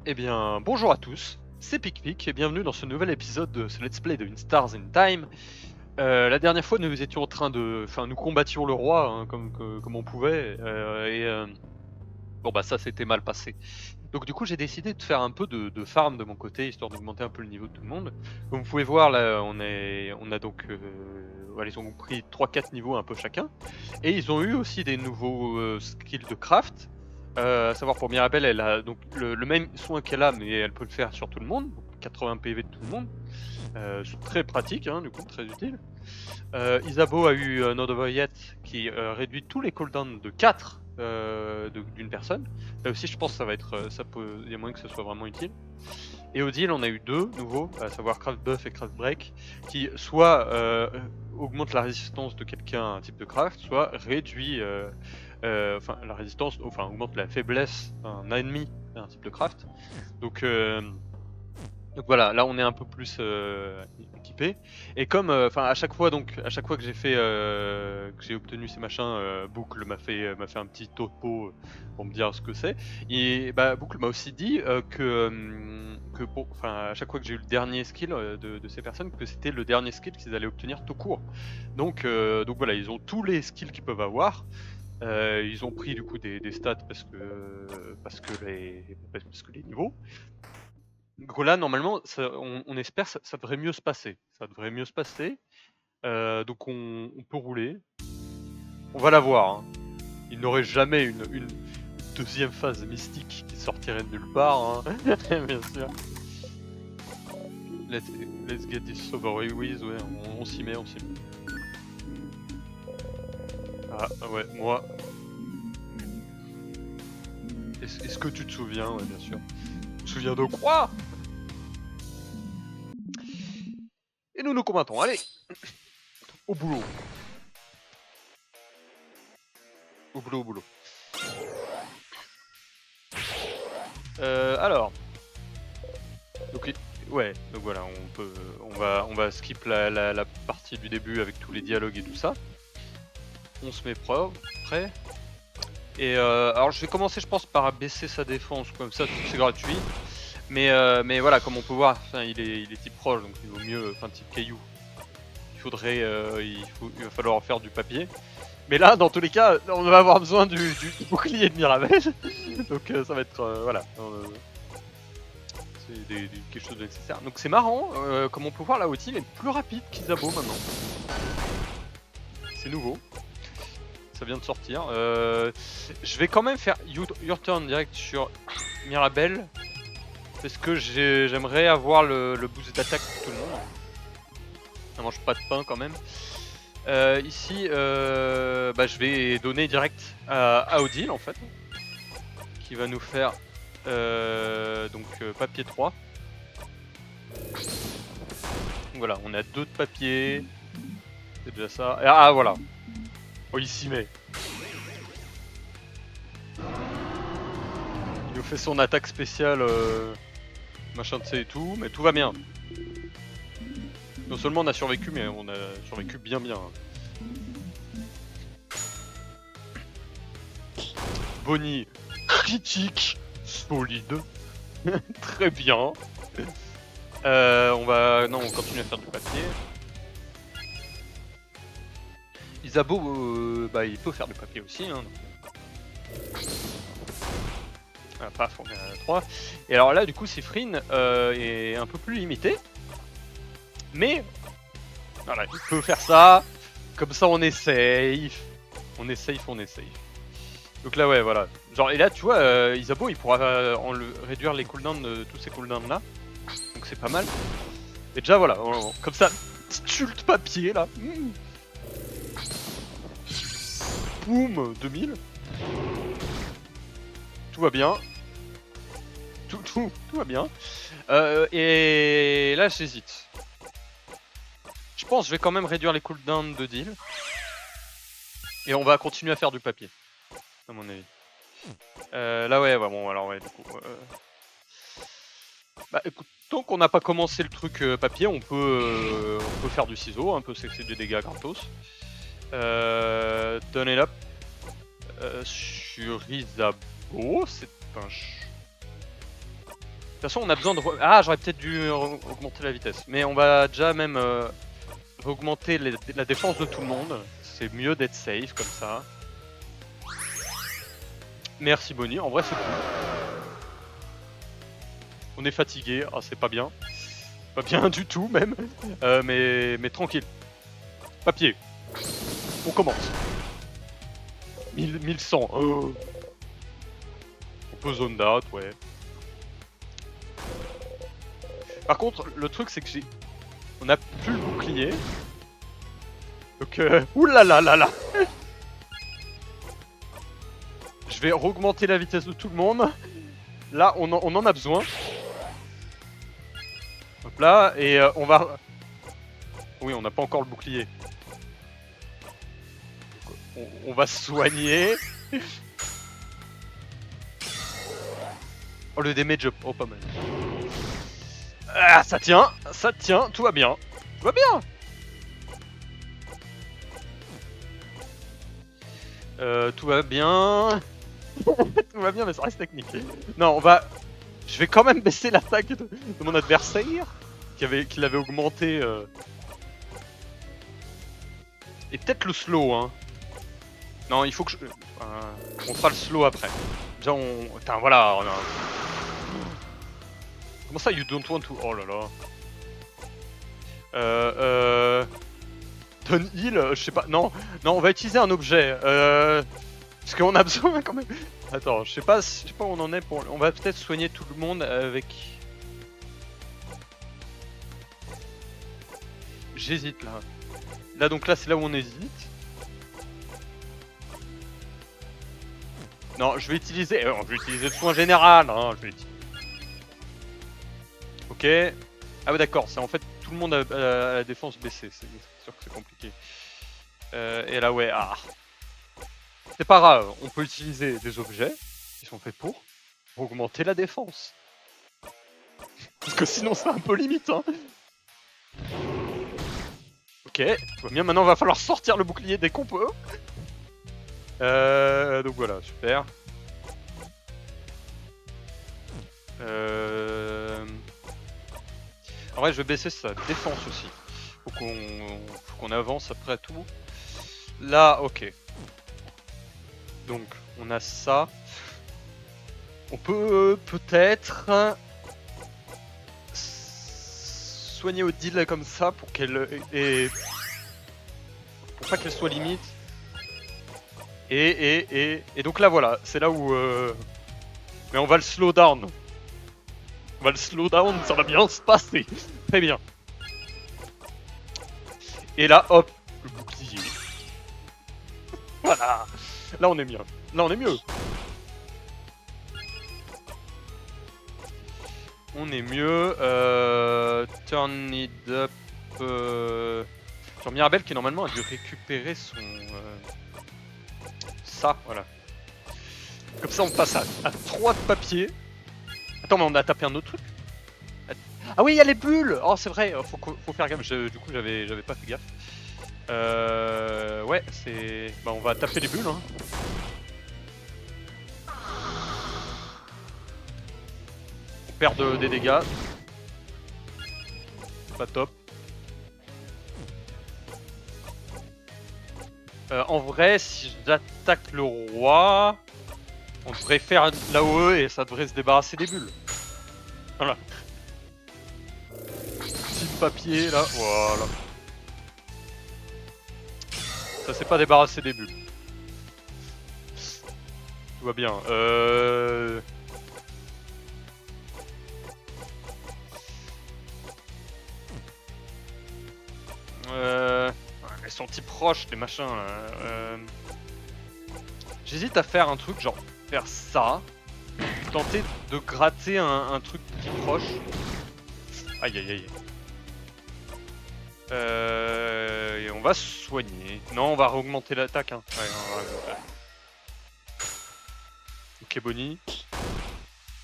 Eh bien, bonjour à tous, c'est PicPic et bienvenue dans ce nouvel épisode de ce Let's Play de In Stars in Time. La dernière fois, nous étions en train de... Enfin, nous combattions le roi, hein, comme on pouvait, bon bah ça s'était mal passé. Donc du coup, j'ai décidé de faire un peu de farm de mon côté, histoire d'augmenter un peu le niveau de tout le monde. Comme vous pouvez voir, là, on a donc... voilà, ils ont pris 3-4 niveaux un peu chacun. Et ils ont eu aussi des nouveaux skills de craft. À savoir pour Mirabelle, elle a donc le même soin qu'elle a, mais elle peut le faire sur tout le monde, donc 80 PV de tout le monde. C'est très pratique, hein, du coup, très utile. Isabeau a eu un Voyette qui réduit tous les cooldowns de 4 d'une personne. Là aussi, je pense que ça va être, il y a moyen que ce soit vraiment utile. Et Odile, on a eu deux nouveaux, à savoir Craft Buff et Craft Break, qui soit augmentent la résistance de quelqu'un à un type de craft, soit réduit enfin la résistance, enfin augmente la faiblesse d'un ennemi à un type de craft. Donc voilà, là on est un peu plus équipé. Et comme, enfin à chaque fois que j'ai fait, que j'ai obtenu ces machins, Boucle m'a fait un petit topo pour me dire ce que c'est. Et bah Boucle m'a aussi dit que enfin à chaque fois que j'ai eu le dernier skill de ces personnes, que c'était le dernier skill qu'ils allaient obtenir tout court. Donc voilà, ils ont tous les skills qu'ils peuvent avoir. Ils ont pris du coup des stats parce que les niveaux. Donc là, normalement, on espère ça devrait mieux se passer. Ça devrait mieux se passer. Donc on peut rouler. On va la voir. Hein. Il n'aurait jamais une deuxième phase mystique qui sortirait de nulle part. Hein. Bien sûr. Let's get this over with. Ouais, on s'y met, on s'y met. Ah ouais, moi. Est-ce que tu te souviens? Ouais, bien sûr. Tu te souviens de quoi? Et nous combattons. Allez, au boulot. Au boulot, au boulot. Alors. Donc, ouais, donc voilà, on va skip la partie du début avec tous les dialogues et tout ça. On se met prêt. Et alors je vais commencer, je pense, par baisser sa défense, comme ça c'est gratuit. Mais voilà, comme on peut voir, il est type proche, donc il vaut mieux, enfin type caillou. Il va falloir faire du papier. Mais là, dans tous les cas, on va avoir besoin du bouclier de Mirabelle. Donc ça va être, voilà. C'est quelque chose de nécessaire. Donc c'est marrant, comme on peut voir, la Outil est plus rapide qu'Isabeau maintenant. C'est nouveau. Ça vient de sortir. Je vais quand même faire Your Turn direct sur Mirabelle. Parce que j'aimerais avoir le boost d'attaque pour tout le monde. Ça mange pas de pain quand même. Ici, bah, je vais donner direct à Odile en fait. Qui va nous faire papier 3. Donc voilà, on a 2 de papier. C'est déjà ça. Ah voilà. Oh, il s'y met. Il nous fait son attaque spéciale, machin de ça et tout, mais tout va bien. Non seulement on a survécu, mais on a survécu bien. Bonnie, critique, solide. Très bien. on continue à faire du papier. Isabeau, bah, il peut faire du papier aussi. Hein, donc... paf, on est à 3. Et alors là, du coup, Sifrine est un peu plus limité. Mais, voilà, il peut faire ça. Comme ça, on est safe. On est safe. Donc là, ouais, voilà. Genre, et là, tu vois, Isabeau, il pourra réduire les cooldowns de tous ces cooldowns là. Donc c'est pas mal. Et déjà, voilà, comme ça, petit ult papier là. Boum, 2000. Tout va bien. Tout va bien. Et là, j'hésite. Je pense que je vais quand même réduire les cooldowns de deal. Et on va continuer à faire du papier. À mon avis. Là, ouais, bon, alors, ouais, du coup. Bah, écoute, tant qu'on n'a pas commencé le truc papier, on peut faire du ciseau, un peu c'est des dégâts gratos. Turn it up. Sur Isabeau, c'est un façon, on a besoin de... Ah, j'aurais peut-être dû augmenter la vitesse. Mais on va déjà même augmenter la défense de tout le monde. C'est mieux d'être safe comme ça. Merci Bonnie, en vrai c'est cool. On est fatigué, ah c'est pas bien. Pas bien du tout même. Mais tranquille. Papier. On commence. 1100. On peut zone d'out, ouais. Par contre, le truc c'est que on a plus le bouclier. Donc oulala là là. Je vais augmenter la vitesse de tout le monde. Là, on en a besoin. Hop là, et on va... Oui, on n'a pas encore le bouclier. On va se soigner. Oh, le damage up. Oh, pas mal. Ah, ça tient, tout va bien. Tout va bien. Tout va bien. Tout va bien, mais ça reste technique. Non, je vais quand même baisser l'attaque de mon adversaire, qui l'avait augmenté. Et peut-être le slow, hein. Non, il faut que on fera le slow après. Déjà, Putain, voilà. Comment ça, you don't want to... Oh là là. Donne heal, je sais pas. Non, on va utiliser un objet. Parce qu'on a besoin quand même. Attends, je sais pas où on en est pour... On va peut-être soigner tout le monde avec... J'hésite là. Donc là, c'est là où on hésite. Non, je vais utiliser le soin général. Hein, Ok. Ah ouais, d'accord. C'est en fait tout le monde a la défense baissée. C'est sûr que c'est compliqué. Et là, ouais. Ah. C'est pas grave. On peut utiliser des objets qui sont faits pour augmenter la défense. Parce que sinon, c'est un peu limite. Hein. Ok. Tout va bien. Maintenant, il va falloir sortir le bouclier dès qu'on peut. Donc voilà, super. En vrai, je vais baisser sa défense aussi. Faut qu'on avance après tout. Là, ok. Donc, on a ça. On peut peut-être soigner Odile comme ça pour qu'elle pour pas qu'elle soit limite. Et donc là voilà, c'est là où mais on va le slow down. On va le slow down, ça va bien se passer. Très bien. Et là, hop, le bouclier. Voilà. Là on est bien. Là on est mieux. On est mieux. Turn it up. Genre Mirabelle qui normalement a dû récupérer son... Ça, voilà. Comme ça on passe à 3 de papier. Attends, mais on a tapé un autre truc. Ah oui, il y a les bulles. Oh, c'est vrai, faut faire gaffe. Du coup, j'avais pas fait gaffe. Ouais, c'est... Bah, on va taper les bulles, hein. On perd des dégâts. Pas top. En vrai, si j'attaque le roi, on devrait faire l'AOE et ça devrait se débarrasser des bulles. Voilà. Petit papier là, voilà. Ça s'est pas débarrassé des bulles. Tout va bien. Elles sont si proches les machins là. J'hésite à faire un truc genre faire ça. Tenter de gratter un truc qui proche. Aïe aïe aïe. Et on va se soigner. Non, on va augmenter l'attaque. Hein. Ouais, on va augmenter. Ok, Bonnie.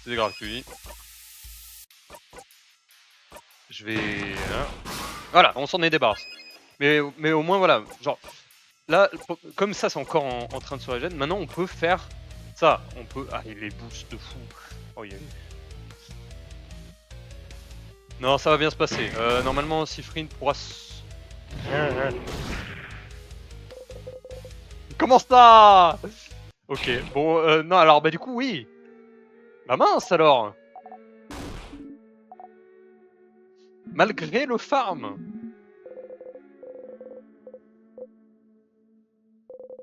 C'est gratuit. Je vais... Hein. Voilà, on s'en est débarrassé. Mais au moins, voilà. Genre, là, comme ça, c'est encore en train de se régénérer. Maintenant, on peut faire ça. On peut... Ah, il les boosts de fou. Oh, il y a... Non, ça va bien se passer. Normalement, Sifrine pourra Comment ça? Ok, bon, non, alors, bah du coup, oui. Bah mince, alors. Malgré le farm.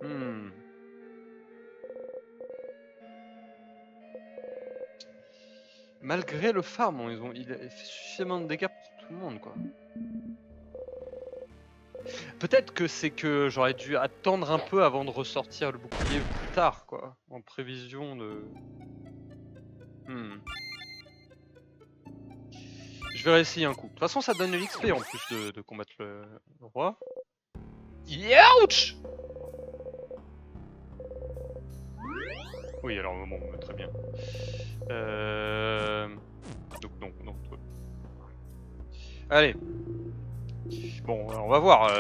Hmm. Malgré le farm, il a fait suffisamment de dégâts pour tout le monde, quoi. Peut-être que c'est que j'aurais dû attendre un peu avant de ressortir le bouclier plus tard, quoi. En prévision de... Je vais réessayer un coup. De toute façon, ça donne de l'XP en plus de combattre le roi. Youch! Oui, alors bon, très bien. Donc. Allez. Bon, on va voir.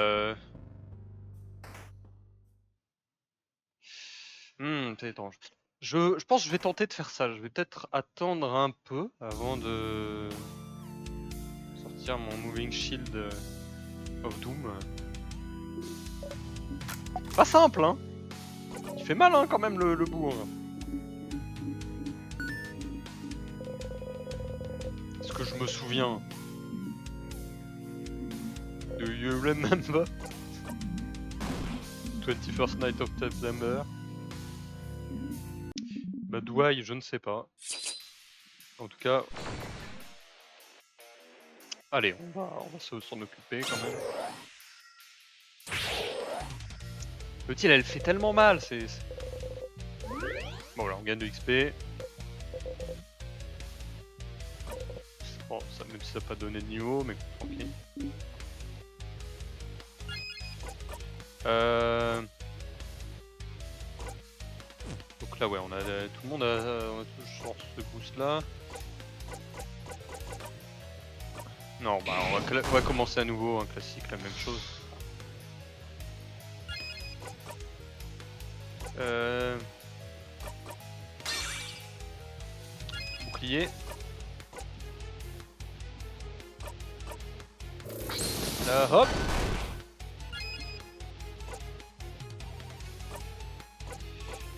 C'est étrange. Je pense que je vais tenter de faire ça. Je vais peut-être attendre un peu avant de sortir mon Moving Shield of Doom. Pas simple, hein. Il fait mal, hein, quand même, le bout. Hein. Est-ce que je me souviens? Do you remember? 21st Night of September. Bah Douai, je ne sais pas. En tout cas... Allez, on va s'en occuper quand même. Le-t-il, elle fait tellement mal, c'est... Bon voilà, on gagne de XP. Bon, ça, même si ça n'a pas donné de niveau, mais tranquille. Donc là, ouais, on a tout le monde on a toujours ce boost là. Non, bah on va commencer à nouveau, un classique, la même chose. Bouclier. Là, hop.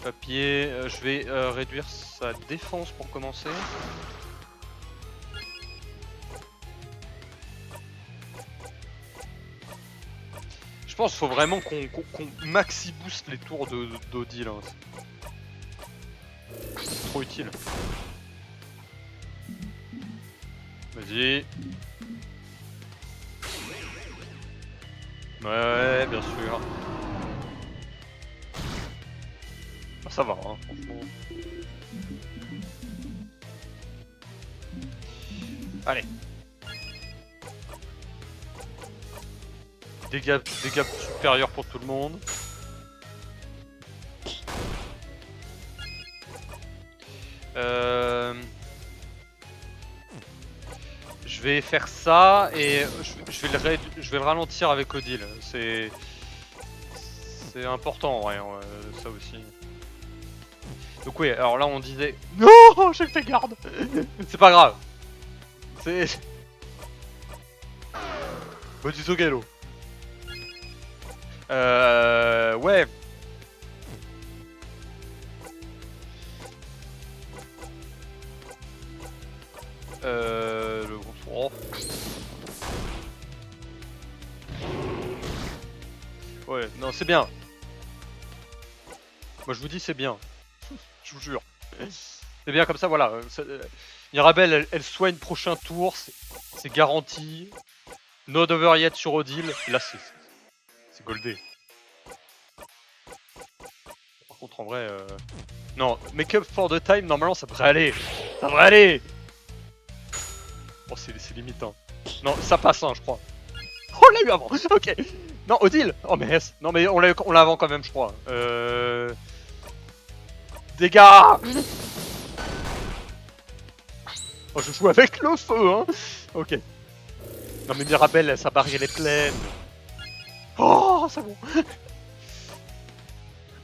Papier, je vais réduire sa défense pour commencer. Je pense qu'il faut vraiment qu'on maxi boost les tours d'Odile. Hein. C'est trop utile. Vas-y. Ouais, bien sûr. Ah, ça va, hein, franchement. Allez. Dégâts supérieurs pour tout le monde. Je vais faire ça et je vais le ralentir avec Odile. C'est important, ouais, ça aussi. Donc oui, alors là on disait non, j'ai fait garde. C'est pas grave. C'est Bodizo Gallo. Ouais. Le gros. Ouais, non, c'est bien. Moi je vous dis c'est bien. Je vous jure. C'est bien comme ça, voilà. Mirabelle, elle soigne prochain tour, c'est garanti. Not over yet sur Odile. Là c'est goldé. Par contre en vrai... Non, make up for the time, normalement ça devrait aller. Ça devrait aller. Oh c'est limite hein. Non, ça passe hein, je crois. Oh, on l'a eu avant. Ok. Non, Odile. Oh mais non mais on l'a avant quand même je crois. Dégâts. Oh je joue avec le feu hein. Ok. Non mais Mirabelle, sa barrière est pleine. Oh c'est bon.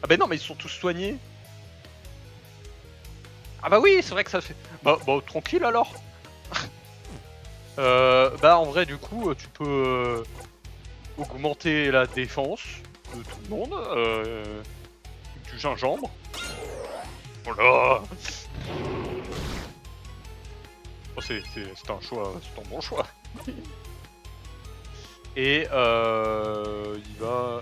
Ah bah non mais ils sont tous soignés. Ah bah oui c'est vrai que ça fait... Bah tranquille alors. Bah en vrai du coup tu peux augmenter la défense de tout le monde, du gingembre. Voilà. Oh, c'est un choix, c'est un bon choix. Et il va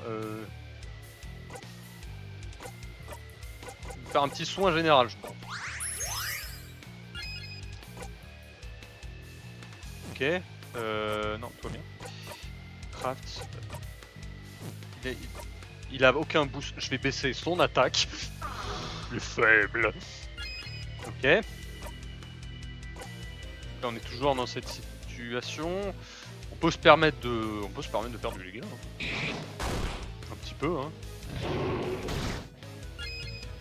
faire un petit soin général, je pense. Ok, non, toi bien. Craft. Il a aucun boost. Je vais baisser son attaque. Le faible. Ok. Là, on est toujours dans cette situation. On peut se permettre de faire du dégât. Hein. Un petit peu, hein.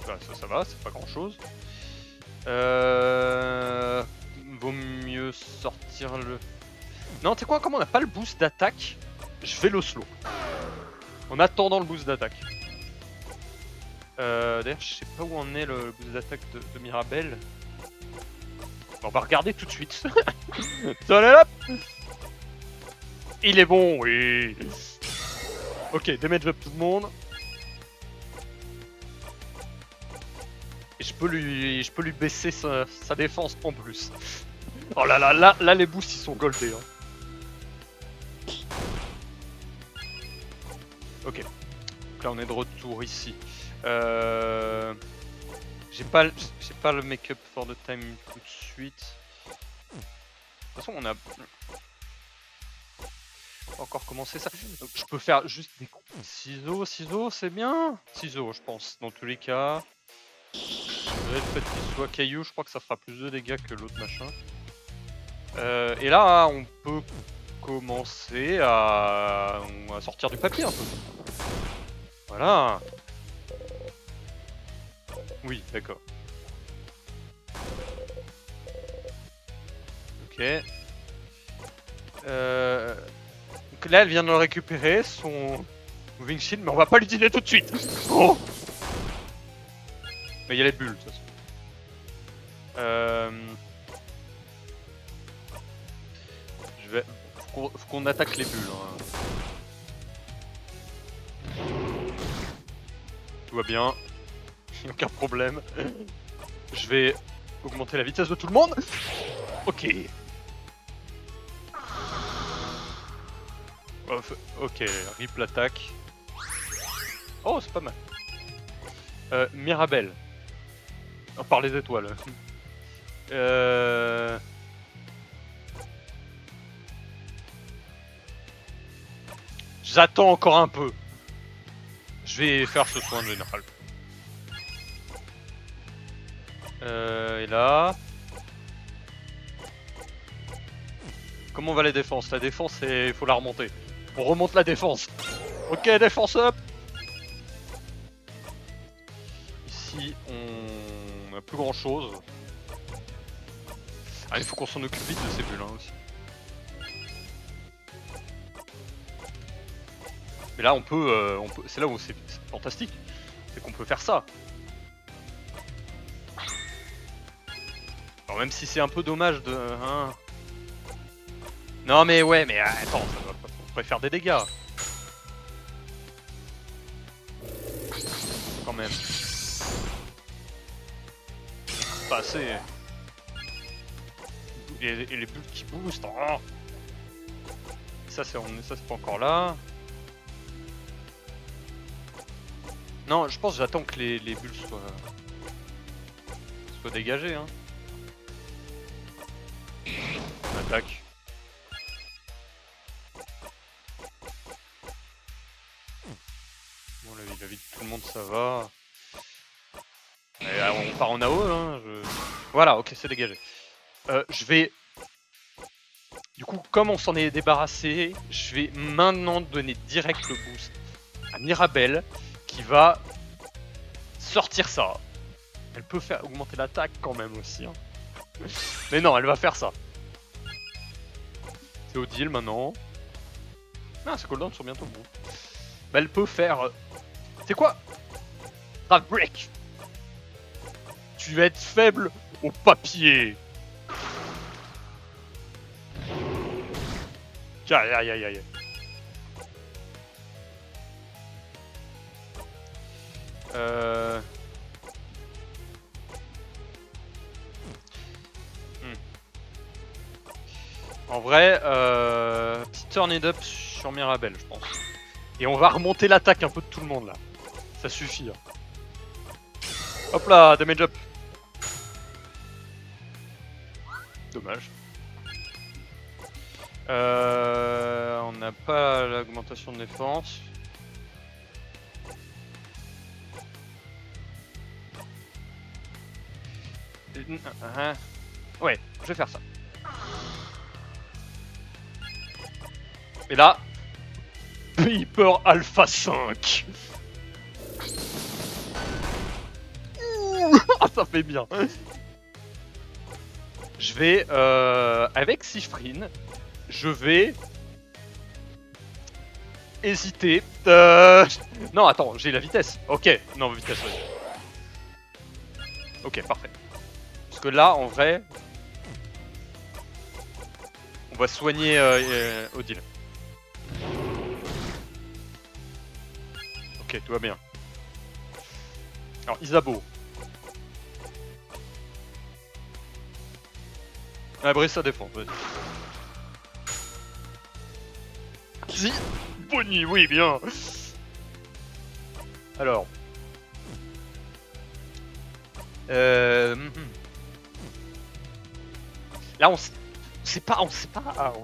Bah, ça va, c'est pas grand chose. Vaut mieux sortir le... Non, tu sais quoi, comme on n'a pas le boost d'attaque, je vais le slow. En attendant le boost d'attaque. D'ailleurs, je sais pas où en est le boost d'attaque de Mirabelle. On va regarder tout de suite. Allez hop. Il est bon, oui. Ok, damage up tout le monde. Et je peux lui baisser sa défense en plus. Oh là là, là les boosts ils sont goldés. Hein. Ok. Donc là on est de retour ici. J'ai pas le make-up for the time tout de suite. De toute façon on a encore commencé ça. Donc, je peux faire juste des ciseaux c'est bien. Ciseaux je pense dans tous les cas. Le fait qu'il soit caillou, je crois que ça fera plus de dégâts que l'autre machin. Et là, on peut commencer à sortir du papier un peu. Voilà. Oui, d'accord. Ok. Donc là, elle vient de le récupérer, son moving shield, mais on va pas l'utiliser tout de suite. Oh, mais il y a les bulles, de toute façon. Faut qu'on attaque les bulles. Hein. Tout va bien. Aucun problème. Je vais augmenter la vitesse de tout le monde. Ok. Ok, rip l'attaque. Oh, c'est pas mal. Mirabelle. On parle des étoiles. J'attends encore un peu. Je vais faire ce soin général. Et là... Comment va les défenses? La défense, il faut la remonter. On remonte la défense. Ok, défense up. Ici, on n'a plus grand chose. Ah, il faut qu'on s'en occupe vite de ces bulles hein, aussi. Mais là, on peut c'est là où c'est fantastique. C'est qu'on peut faire ça. Alors, même si c'est un peu dommage de... Hein. Non mais ouais, mais attends, on pourrait faire des dégâts. Quand même. Pas assez. Et les bulles qui boostent. Oh. Ça c'est pas encore là. Non, je pense que j'attends que les bulles soient dégagées. Hein. On attaque. Bon, la vie de tout le monde ça va. Et, on part en AO hein. Voilà, ok, c'est dégagé. Je vais... Du coup, comme on s'en est débarrassé, je vais maintenant donner direct le boost à Mirabelle qui va sortir ça. Elle peut faire augmenter l'attaque quand même aussi. Hein. Mais non, elle va faire ça. C'est Odile maintenant. Ah, ces cooldowns sont bientôt bons. Bah, elle peut faire... C'est quoi? Grave break. Tu vas être faible au papier. Aïe aïe aïe aïe. En vrai, petit turn it up sur Mirabelle, je pense. Et on va remonter l'attaque un peu de tout le monde là. Ça suffit. Hein. Hop là, damage up. Dommage. On n'a pas l'augmentation de défense. Ouais, je vais faire ça. Et là, Hyper Alpha 5. Ah, ça fait bien. Je vais, avec Sifrine, je vais hésiter. Non, attends, j'ai la vitesse. Ok, non, vitesse, oui. Ok, parfait. Parce que là, en vrai, on va soigner Odile. Ok, tout va bien. Alors, Isabeau. Ah, Brice, ça défend. Si. Bonnie, oui, bien. Alors. Là, on sait pas. On sait pas.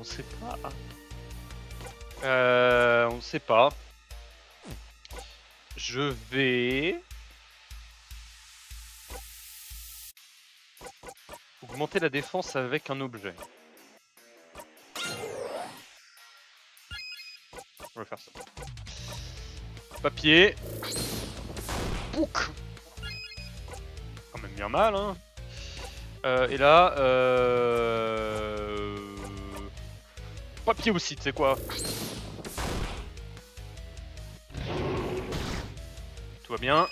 Je vais augmenter la défense avec un objet. On va faire ça. Papier. Pouc. Quand même bien mal, hein. Et là, papier aussi, tu sais quoi. Tout va bien.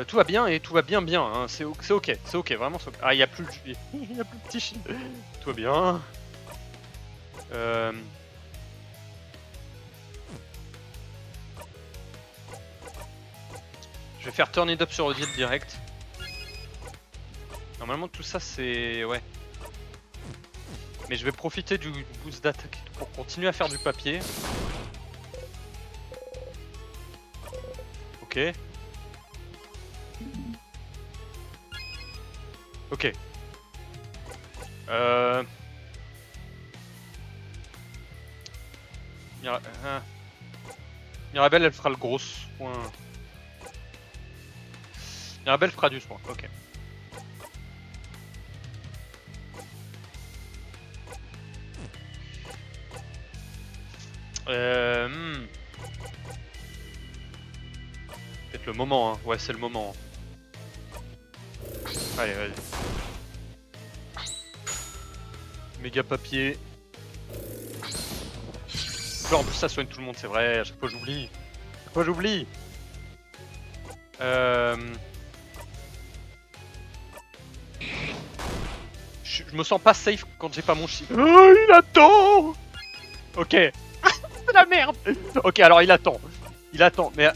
Tout va bien et tout va bien bien, hein. C'est ok, c'est ok, vraiment c'est ok. Ah, il n'y a plus le il y a plus le petit chien. Tout va bien. Je vais faire turn it up sur Odile direct. Normalement tout ça c'est... ouais. Mais je vais profiter du boost d'attaque pour continuer à faire du papier. Ok. Ok. Mirabelle elle fera le gros soin. Mirabelle fera du soin, ok. Peut-être le moment, hein. Ouais, c'est le moment. Allez, vas-y. Méga papier. En plus, ça soigne tout le monde, c'est vrai. À chaque fois, j'oublie. Je me sens pas safe quand j'ai pas mon chi. Oh, il attend. Ok. C'est la merde. Ok, alors il attend. Mais...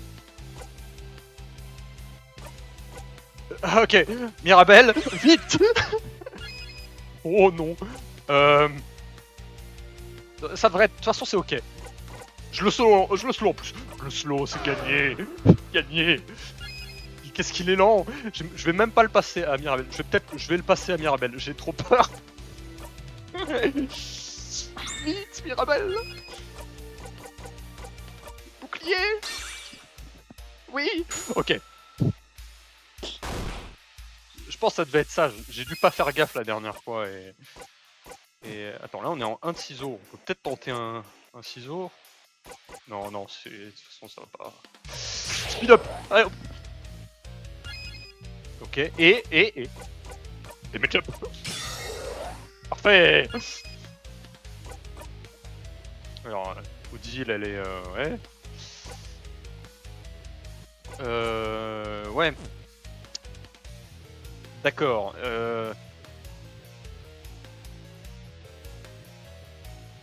ok, Mirabelle, vite. Oh non. Ça devrait être... De toute façon, c'est ok. Je le slow en plus. Le slow, c'est gagné. Gagné. Qu'est-ce qu'il est lent. Je vais même pas le passer à Mirabelle. Je vais le passer à Mirabelle. J'ai trop peur. Vite, Mirabelle. Bouclier. Oui. Ok. Je pense que ça devait être ça. J'ai dû pas faire gaffe la dernière fois et... Attends, là on est en 1 de ciseaux. On peut peut-être tenter un ciseau. Non, de toute façon ça va pas. Speed up. Allez, hop. Ok, et... Des match-up. Parfait. Alors, Odile, elle est... ouais. Ouais. D'accord.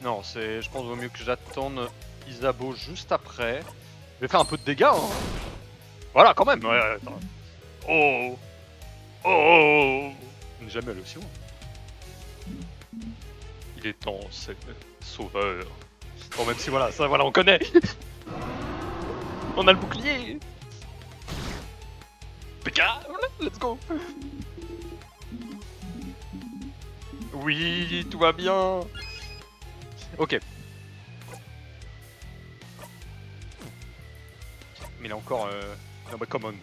Non, je pense qu'il vaut mieux que j'attende Isabeau juste après. Je vais faire un peu de dégâts, hein. Voilà, quand même. Ouais, attends. Oh. Oh. On n'est jamais allé aussi loin. Il est temps, c'est sauveur. Bon, même si voilà, ça voilà, on connaît. On a le bouclier. PK, let's go. Oui, tout va bien. Ok. Mais là encore, non bah come on.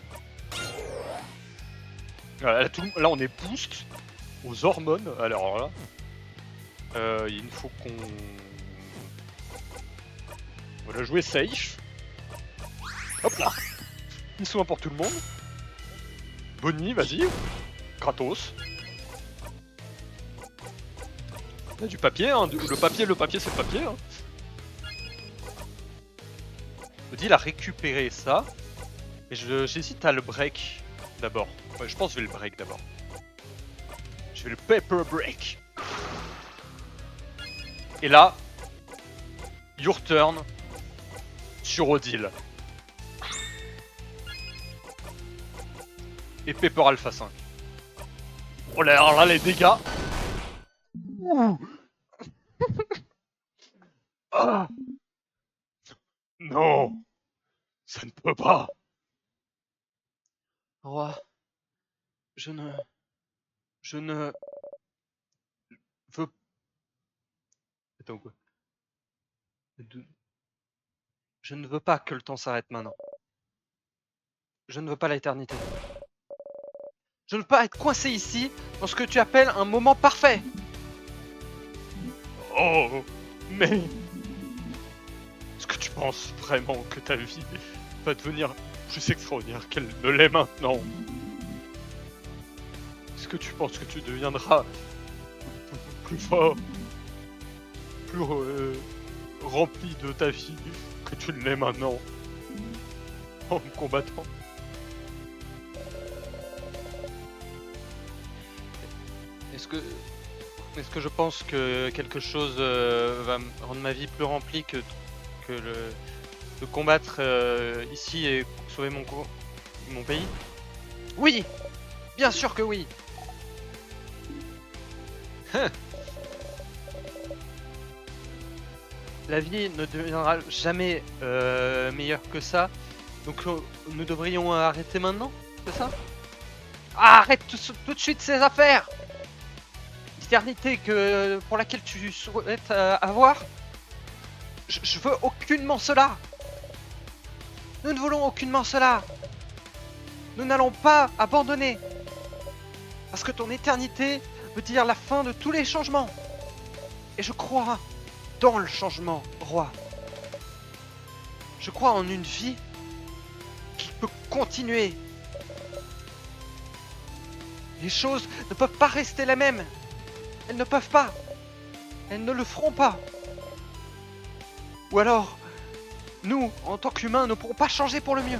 Voilà, là on est boost aux hormones. Alors là, il faut qu'on... On va la jouer safe. Hop là. Une soin pour tout le monde. Bonnie, vas-y. Kratos. Il y a du papier, hein. Le papier c'est le papier. Hein. Je dis il a récupéré ça. Et j'hésite à le break d'abord. Ouais, je pense que je vais le break d'abord. Je vais le paper break. Et là, your turn sur Odile. Et Pepper Alpha 5. Oh là, alors là les dégâts. Ah non, ça ne peut pas. Roi, je ne veux... Attends quoi? Je ne veux pas que le temps s'arrête maintenant. Je ne veux pas l'éternité. Je ne veux pas être coincé ici dans ce que tu appelles un moment parfait. Oh, mais... Est-ce que tu penses vraiment que ta vie va devenir plus extraordinaire qu'elle ne l'est maintenant? Est-ce que tu penses que tu deviendras plus fort, plus rempli de ta vie que tu ne l'es maintenant en me combattant? Est-ce que je pense que quelque chose va me rendre ma vie plus remplie que de combattre ici et sauver mon pays? Oui! Bien sûr que oui! La vie ne deviendra jamais meilleure que ça. Donc nous devrions arrêter maintenant, c'est ça? Ah, arrête tout de suite ces affaires! L'éternité pour laquelle tu souhaites avoir, je veux aucunement cela. Nous ne voulons aucunement cela. Nous n'allons pas abandonner. Parce que ton éternité veut dire la fin de tous les changements. Et je crois dans le changement, roi. Je crois en une vie qui peut continuer. Les choses ne peuvent pas rester les mêmes. Elles ne peuvent pas. Elles ne le feront pas. Ou alors, nous, en tant qu'humains, ne pourrons pas changer pour le mieux.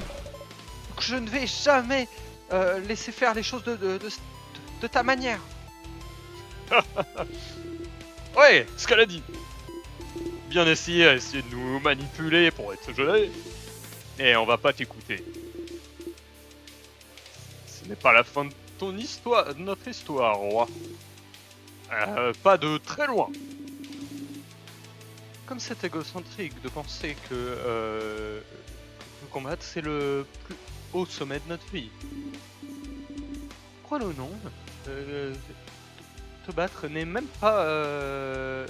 Donc je ne vais jamais laisser faire les choses de ta manière. Ouais, ce qu'elle a dit. Bien essayer à essayer de nous manipuler pour être gelé. Et on va pas t'écouter. Ce n'est pas la fin de ton histoire, de notre histoire, roi. Pas de très loin. Comme c'est égocentrique de penser que combattre c'est le plus haut sommet de notre vie. Crois-le ou non, te battre n'est même pas ne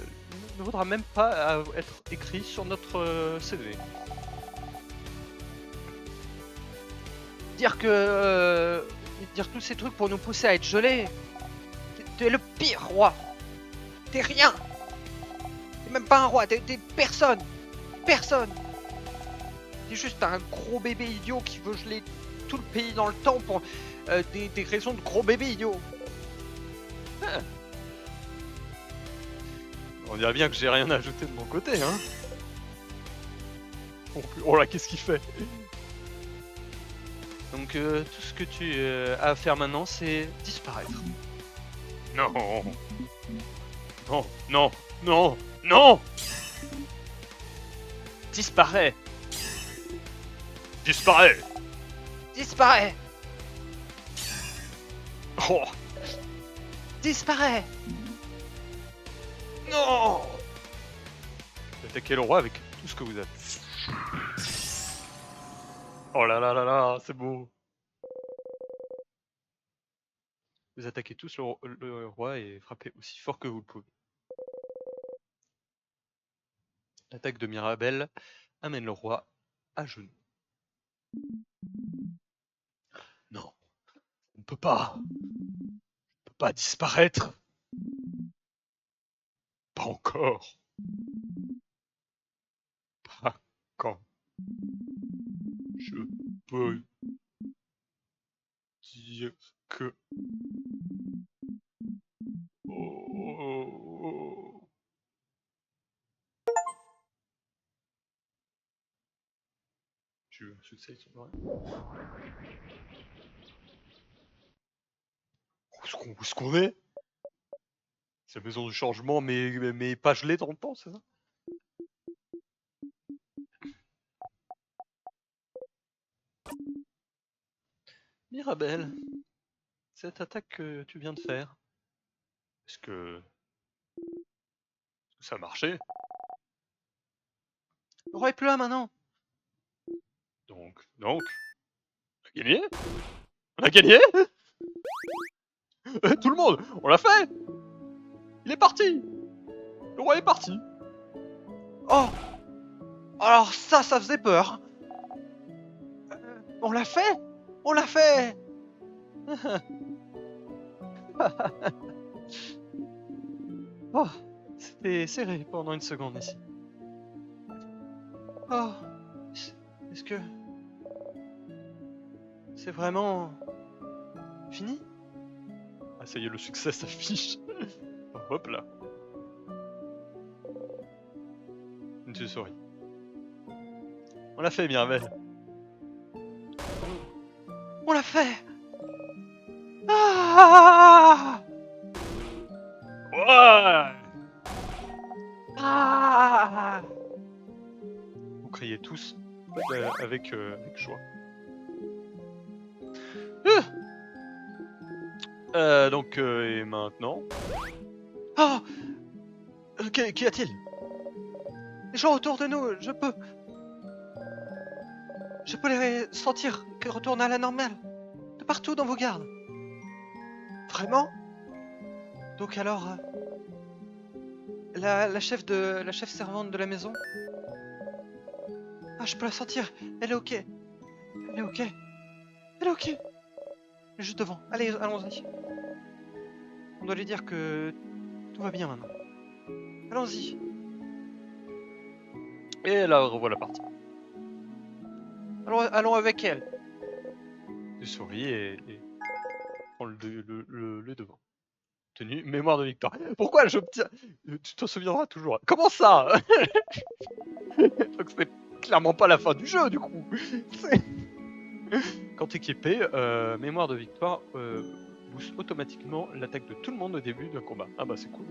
vaudra même pas être écrit sur notre CV. Dire tous ces trucs pour nous pousser à être gelés. T'es le pire roi. T'es rien. T'es même pas un roi, t'es personne. Personne. T'es juste un gros bébé idiot qui veut geler tout le pays dans le temps pour des raisons de gros bébé idiot. Ah. On dirait bien que j'ai rien à ajouter de mon côté, hein. Oh là, qu'est-ce qu'il fait? Donc tout ce que tu as à faire maintenant, c'est disparaître. Non. Non, non, non, non. Disparaît. Disparaît. Disparaît. Oh. Disparaît. Non. Attaquez le roi avec tout ce que vous avez. Oh là là là là, c'est beau. Vous attaquez tous le roi et frappez aussi fort que vous le pouvez. L'attaque de Mirabelle amène le roi à genoux. Non, on ne peut pas. On ne peut pas disparaître. Pas encore. Pas quand je peux dire que... Oh. Tu veux un succès sur le roi? Où est-ce qu'on est? C'est la maison du changement, mais pas gelée dans le temps, c'est ça? Mirabelle, cette attaque que tu viens de faire, est-ce que ça a marché? Le roi est plus là maintenant. Donc, on a gagné? On a gagné? Tout le monde, on l'a fait! Il est parti! Le roi est parti! Oh. Alors ça faisait peur. On l'a fait. On l'a fait. Oh, c'était serré pendant une seconde ici. Oh. Est-ce que c'est vraiment fini? Ah ça y est, le succès s'affiche. Hop là. Tu souris. On l'a fait, Mirabelle. On l'a fait. Ah. Ouais! Ah. Vous criez tous avec joie. Donc, et maintenant? Oh. Qu'y a-t-il? Les gens autour de nous, je peux les sentir que retournent à la normale. De partout dans vos gardes. Vraiment? Donc alors, la chef servante de la maison? Ah, je peux la sentir. Elle est ok. Elle est ok. Elle est ok. Elle est juste devant. Allez, allons-y. On doit lui dire que tout va bien maintenant. Allons-y. Et là, revoilà partie. Allons avec elle. Tu souris et prends le devant. Tenue, mémoire de victoire. Pourquoi j'obtiens... Tu t'en souviendras toujours. Comment ça? Donc c'est clairement pas la fin du jeu, du coup. Quand équipé, mémoire de victoire booste automatiquement l'attaque de tout le monde au début d'un combat. Ah bah c'est cool.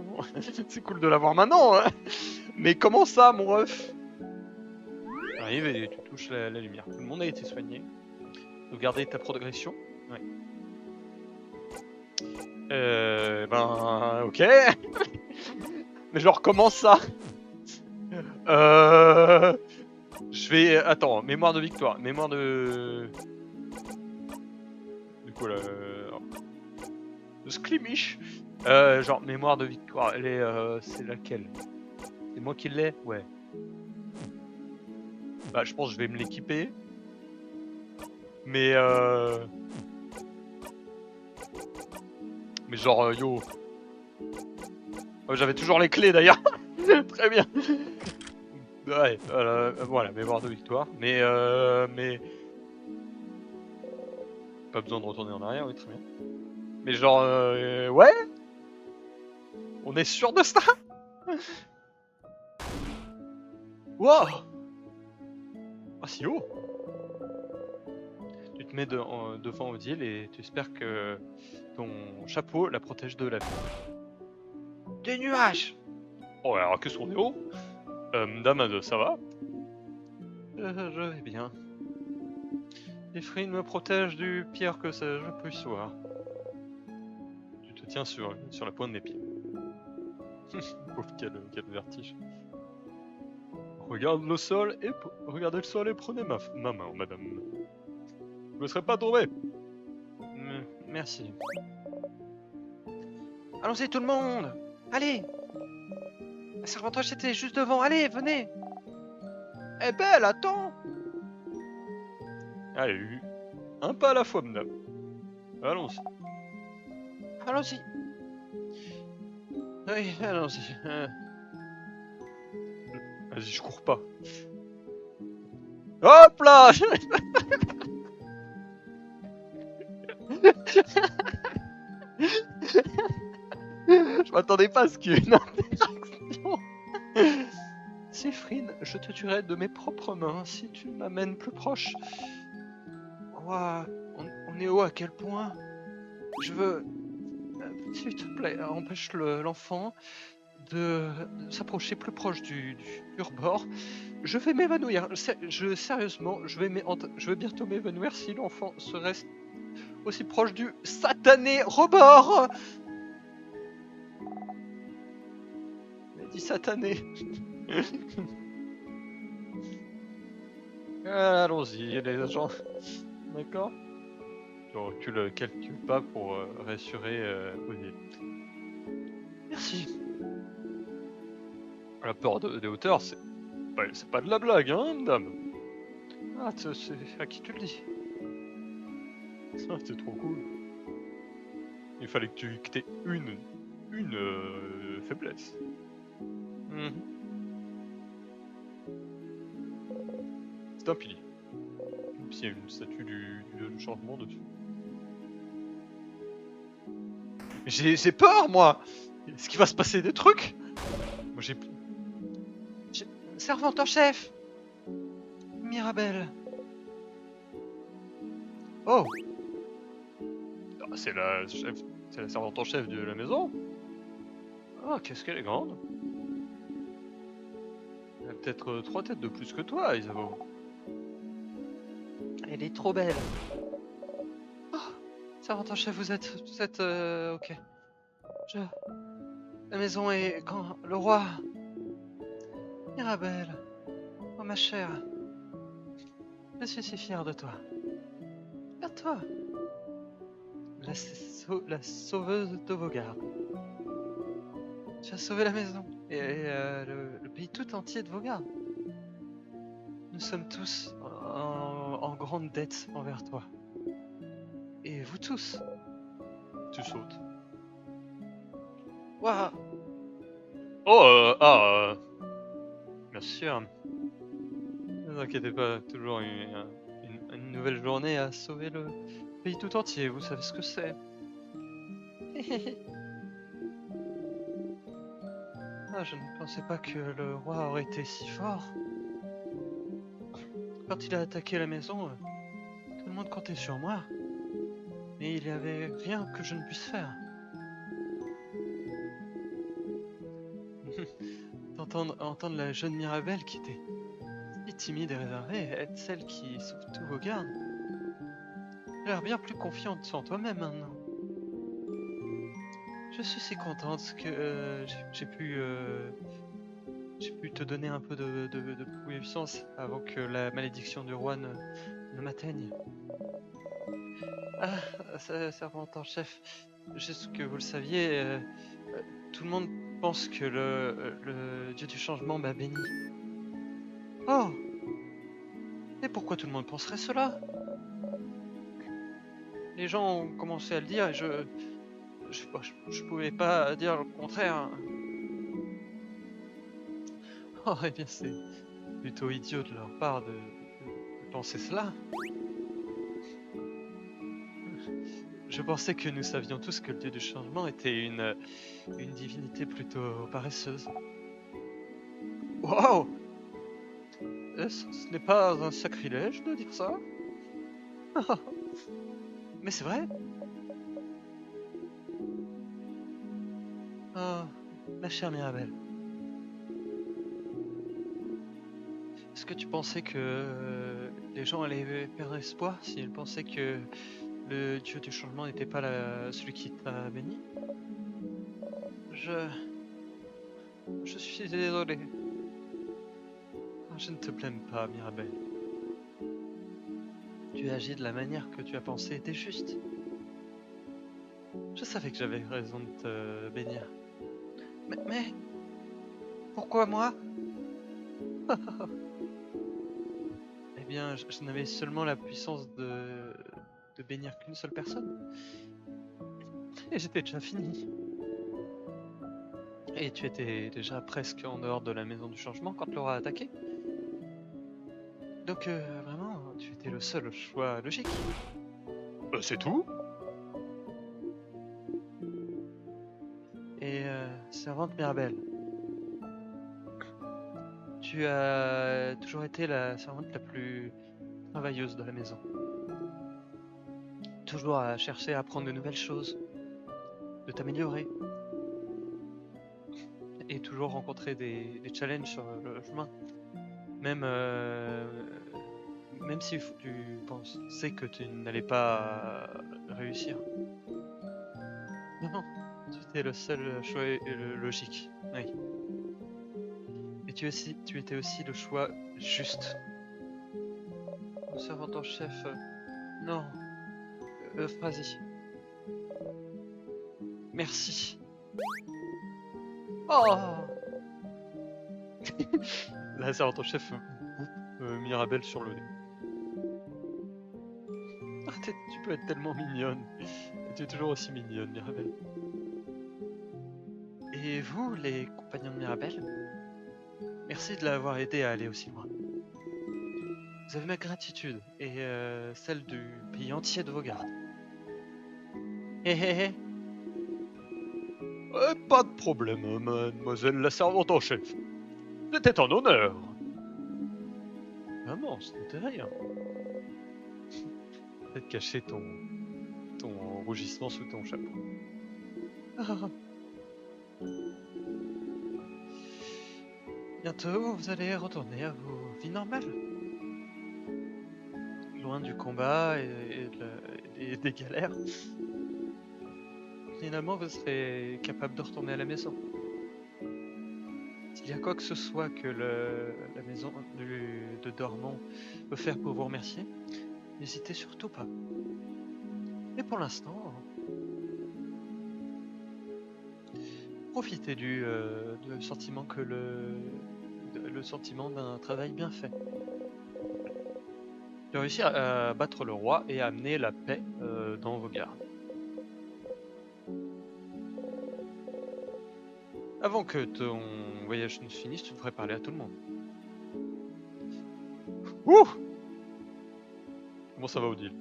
C'est cool de l'avoir maintenant. Hein. Mais comment ça, mon ref? Arrive et tu touches la lumière. Tout le monde a été soigné. Sauvegarder ta progression. Ouais. Ben... Ok. Mais genre, comment ça? Je vais... Attends, mémoire de victoire. Mémoire de... Du coup, là... De Sklimish. Genre, mémoire de victoire. Elle est... c'est laquelle? C'est moi qui l'ai? Ouais. Bah, je pense que je vais me l'équiper. Mais genre, yo. Oh, j'avais toujours les clés d'ailleurs. Très bien. Ouais, voilà, mémoire de victoire. Mais pas besoin de retourner en arrière, oui, très bien. Mais genre, ouais. On est sûr de ça? Wow. Ah, si haut. Tu te mets devant Odile et tu espères que ton chapeau la protège de la vue. Des nuages. Oh, alors qu'est-ce qu'on est haut? Dame, ça va? Je vais bien. Ifrine me protège du pire que je puisse voir. Tu te tiens sur la pointe de mes pieds. Pauvre, quel vertige. Regardez le sol et prenez ma main, madame. Vous ne serez pas tombé. Merci. Allons-y tout le monde. Allez. La serpentoche était juste devant. Allez, venez. Eh ben, elle attend. Allez, un pas à la fois, madame. Allons-y. Allons-y. Oui, allons-y. Vas-y, je cours pas. Hop là. Je m'attendais pas à ce qu'il y ait une interaction. Séphine, je te tuerai de mes propres mains si tu m'amènes plus proche. Ouah, on est haut à quel point? Je veux... S'il te plaît, empêche l'enfant de s'approcher plus proche du rebord. Je vais m'évanouir. Sérieusement, je vais bientôt m'évanouir si l'enfant se reste aussi proche du satané rebord. Il a dit satané. Allons-y, les agents. D'accord. Tu recules quelques pas pour rassurer Odile. Merci. La peur des hauteurs, c'est pas de la blague, hein, madame. Ah, c'est à qui tu le dis? Ah, c'est trop cool. Il fallait que tu aies une faiblesse. C'est un pilier. Et puis il y a une statue du changement dessus. J'ai peur, moi. Est-ce qu'il va se passer des trucs? Moi j'ai... Servante en chef. Mirabelle. Oh, c'est la servante en chef de la maison. Oh, qu'est-ce qu'elle est grande. Elle a peut-être 3 têtes de plus que toi, Isabeau. Elle est trop belle. Oh, servante en chef, vous êtes ok. La maison est quand le roi. Mirabelle. Oh ma chère. Je suis si fier de toi. Regarde-toi. La sauveuse de vos gardes. Tu as sauvé la maison et le pays tout entier de vos gardes. Nous sommes tous en grande dette envers toi. Et vous tous. Tu sautes. Waouh. Oh, bien sûr. Ne vous inquiétez pas, toujours une nouvelle journée à sauver le pays tout entier, vous savez ce que c'est. Ah, je ne pensais pas que le roi aurait été si fort. Quand il a attaqué la maison, tout le monde comptait sur moi. Mais il n'y avait rien que je ne puisse faire. Entendre la jeune Mirabelle qui était si timide et réservée, être celle qui sauve tous vos gardes. Tu as l'air bien plus confiante en toi-même maintenant. Je suis si contente que j'ai pu te donner un peu de puissance avant que la malédiction du roi ne m'atteigne. Ah, servante en chef, juste que vous le saviez, tout le monde pense que le dieu du changement m'a béni. Oh! Et pourquoi tout le monde penserait cela? Les gens ont commencé à le dire et je pouvais pas dire le contraire. Oh, eh bien c'est plutôt idiot de leur part de penser cela. Je pensais que nous savions tous que le dieu du changement était une divinité plutôt paresseuse. Wow! Ce n'est pas un sacrilège de dire ça? Mais c'est vrai? Oh, ma chère Mirabelle. Est-ce que tu pensais que les gens allaient perdre espoir s'ils pensaient que le dieu du changement n'était pas celui qui t'a béni? Je... Je suis désolé. Je ne te blâme pas, Mirabelle. Tu as agi de la manière que tu as pensé était juste. Je savais que j'avais raison de te bénir. Mais pourquoi moi? Eh bien, je n'avais seulement la puissance de bénir qu'une seule personne. Et j'étais déjà fini. Et tu étais déjà presque en dehors de la maison du changement quand Laura a attaqué. Donc vraiment, tu étais le seul choix logique. C'est tout? Et servante Mirabelle, tu as toujours été la servante la plus travailleuse de la maison. Toujours à chercher à apprendre de nouvelles choses, de t'améliorer. Et toujours rencontrer des challenges sur le chemin. Même si tu pensais que tu n'allais pas réussir. Non, tu étais le seul choix logique. Oui. Et tu étais aussi le choix juste. Servant en chef, non. Phrasi. Merci. Oh! La servante en chef Mirabelle sur le nez. Ah, tu peux être tellement mignonne. Tu es toujours aussi mignonne, Mirabelle. Et vous, les compagnons de Mirabelle, merci de l'avoir aidé à aller aussi loin. Vous avez ma gratitude et celle du pays entier de vos gardes. Hé hé hé! Pas de problème, mademoiselle la servante en chef. C'était un honneur. Vraiment, ce n'était rien. Peut-être cacher ton rougissement sous ton chapeau. Bientôt, vous allez retourner à vos vies normales. Loin du combat et des galères. Finalement, vous serez capable de retourner à la maison. S'il y a quoi que ce soit que la maison de Dormont peut faire pour vous remercier, n'hésitez surtout pas. Et pour l'instant, profitez du sentiment que le sentiment d'un travail bien fait. De réussir à battre le roi et à amener la paix dans vos gardes. Avant que ton voyage ne se finisse, tu devrais parler à tout le monde. Ouh! Comment ça va, Odile?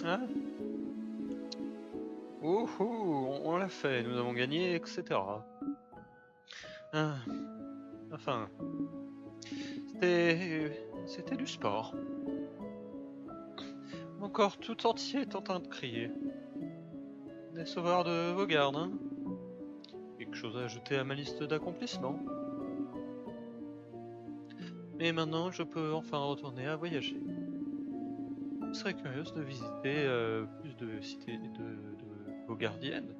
Ah. On l'a fait, nous avons gagné, etc. Ah. Enfin, c'était du sport. Mon corps tout entier est en train de crier. Des sauveurs de vos gardes, hein? Quelque chose à ajouter à ma liste d'accomplissements. Mais maintenant, je peux enfin retourner à voyager. Je serais curieuse de visiter plus de cités de vos gardiennes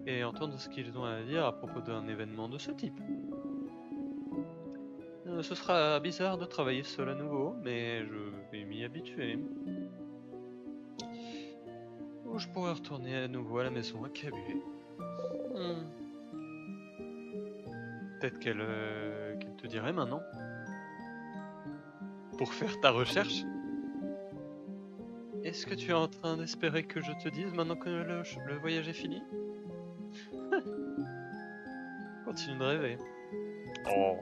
et entendre ce qu'ils ont à dire à propos d'un événement de ce type. Ce sera bizarre de travailler seul à nouveau, mais je vais m'y habituer. Ou je pourrais retourner à nouveau à la maison à Cabuet. Peut-être qu'elle te dirait maintenant. Pour faire ta recherche. Est-ce que tu es en train d'espérer que je te dise maintenant que le voyage est fini? Continue de rêver. Oh.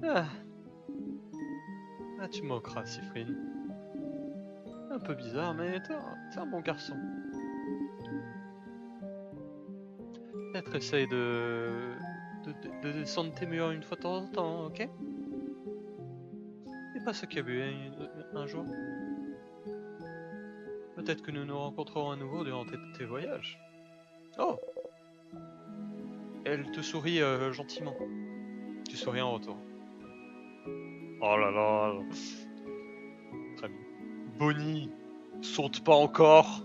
Ah, tu manqueras, Sifrine. Un peu bizarre, mais t'es un bon garçon. Peut-être essaye de descendre tes murs une fois de temps en temps, ok? Et pas ce Cabuet un jour. Peut-être que nous nous rencontrerons à nouveau durant tes voyages. Oh! elle te sourit gentiment. Tu souris en retour. Oh là là. Très bien. Bonnie, saute pas encore.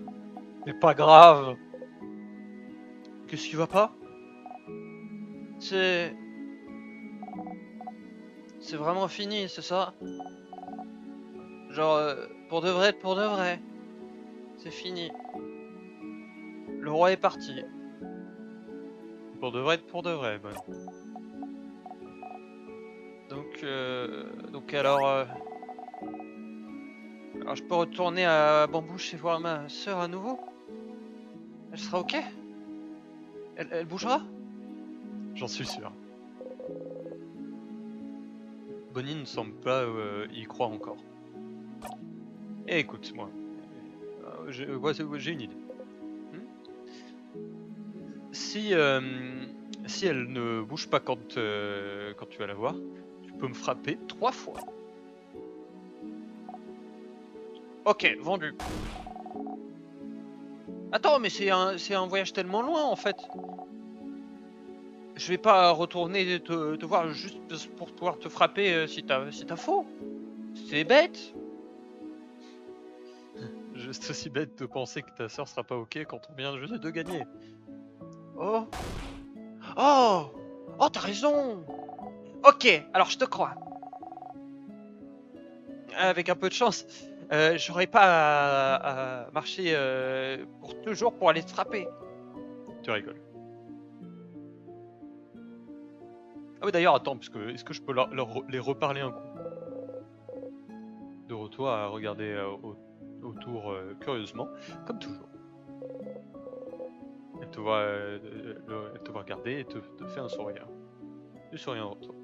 C'est pas grave. Qu'est-ce qui va pas? C'est vraiment fini, c'est ça? Genre, pour de vrai. C'est fini. Le roi est parti. Pour de vrai, Bonne. Donc alors je peux retourner à Bambouche et voir ma sœur à nouveau? Elle sera ok? Elle bougera? J'en suis sûr. Bonnie ne semble pas y croire encore. Et écoute, moi, j'ai une idée. Si elle ne bouge pas quand tu vas la voir, tu peux me frapper 3 fois. Ok, vendu. Attends, mais c'est un voyage tellement loin en fait. Je vais pas retourner te voir juste pour pouvoir te frapper si t'as faux. C'est bête. Juste aussi bête de penser que ta sœur sera pas ok quand on vient juste de gagner. Oh. Oh. Oh, t'as raison. Ok, alors je te crois. Avec un peu de chance, j'aurais pas à marcher pour toujours pour aller te frapper. Tu rigoles. Ah oui d'ailleurs attends, parce que est-ce que je peux les reparler un coup? De retour à regarder autour curieusement, comme toujours. Elle te voit regarder et te fait un sourire. Tu souris en retour.